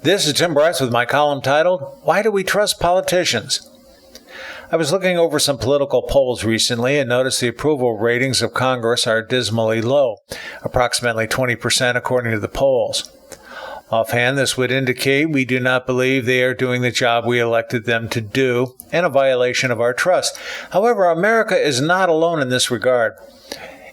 This is Tim Bryce with my column titled, Why Do We Trust Politicians? I was looking over some political polls recently and noticed the approval ratings of Congress are dismally low, approximately 20% according to the polls. Offhand, this would indicate we do not believe they are doing the job we elected them to do and a violation of our trust. However, America is not alone in this regard.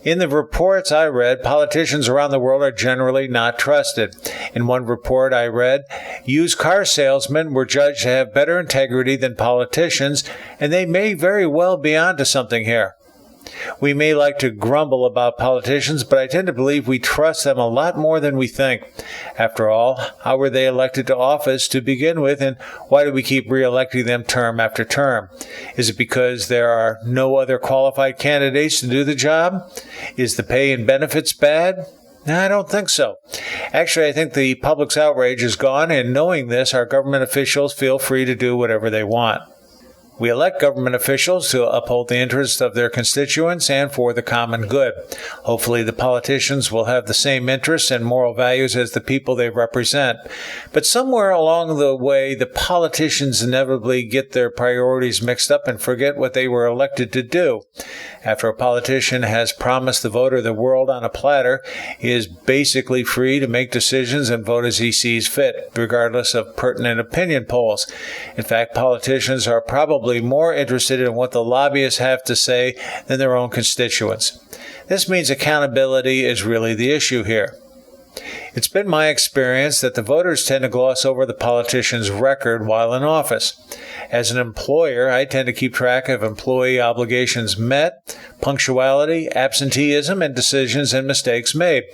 In the reports I read, politicians around the world are generally not trusted. In one report I read, used car salesmen were judged to have better integrity than politicians, and they may very well be onto something here. We may like to grumble about politicians, but I tend to believe we trust them a lot more than we think. After all, how were they elected to office to begin with, and why do we keep re-electing them term after term? Is it because there are no other qualified candidates to do the job? Is the pay and benefits bad? No, I don't think so. Actually, I think the public's outrage is gone, and knowing this, our government officials feel free to do whatever they want. We elect government officials to uphold the interests of their constituents and for the common good. Hopefully, the politicians will have the same interests and moral values as the people they represent. But somewhere along the way, the politicians inevitably get their priorities mixed up and forget what they were elected to do. After a politician has promised the voter the world on a platter, he is basically free to make decisions and vote as he sees fit, regardless of pertinent opinion polls. In fact, politicians are probably more interested in what the lobbyists have to say than their own constituents. This means accountability is really the issue here. It's been my experience that the voters tend to gloss over the politician's record while in office. As an employer, I tend to keep track of employee obligations met, punctuality, absenteeism, and decisions and mistakes made.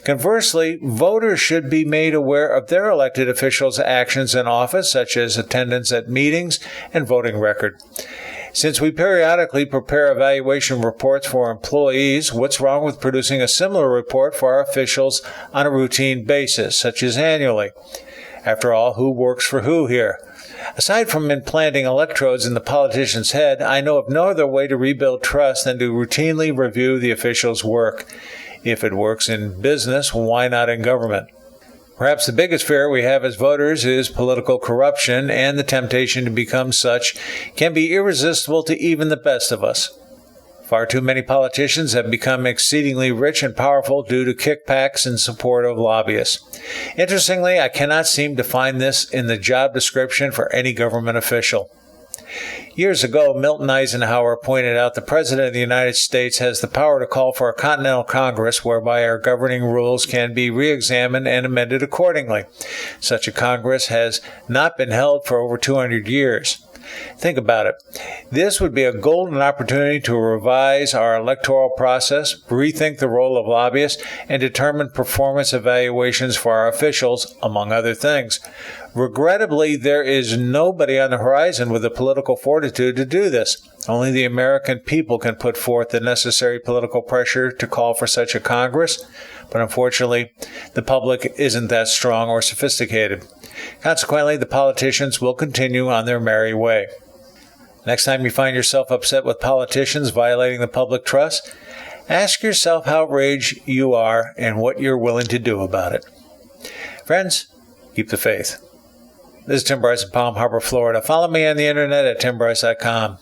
Conversely, voters should be made aware of their elected officials' actions in office, such as attendance at meetings and voting record. Since we periodically prepare evaluation reports for employees, what's wrong with producing a similar report for our officials on a routine basis, such as annually? After all, who works for who here? Aside from implanting electrodes in the politician's head, I know of no other way to rebuild trust than to routinely review the official's work. If it works in business, why not in government? Perhaps the biggest fear we have as voters is political corruption, and the temptation to become such can be irresistible to even the best of us. Far too many politicians have become exceedingly rich and powerful due to kickbacks in support of lobbyists. Interestingly, I cannot seem to find this in the job description for any government official. Years ago, Milton Eisenhower pointed out the President of the United States has the power to call for a Continental Congress whereby our governing rules can be re-examined and amended accordingly. Such a Congress has not been held for over 200 years. Think about it. This would be a golden opportunity to revise our electoral process, rethink the role of lobbyists, and determine performance evaluations for our officials, among other things. Regrettably, there is nobody on the horizon with the political fortitude to do this. Only the American people can put forth the necessary political pressure to call for such a Congress, but unfortunately, the public isn't that strong or sophisticated. Consequently, the politicians will continue on their merry way. Next time you find yourself upset with politicians violating the public trust, ask yourself how outraged you are and what you're willing to do about it. Friends, keep the faith. This is Tim Bryce in Palm Harbor, Florida. Follow me on the internet at timbryce.com.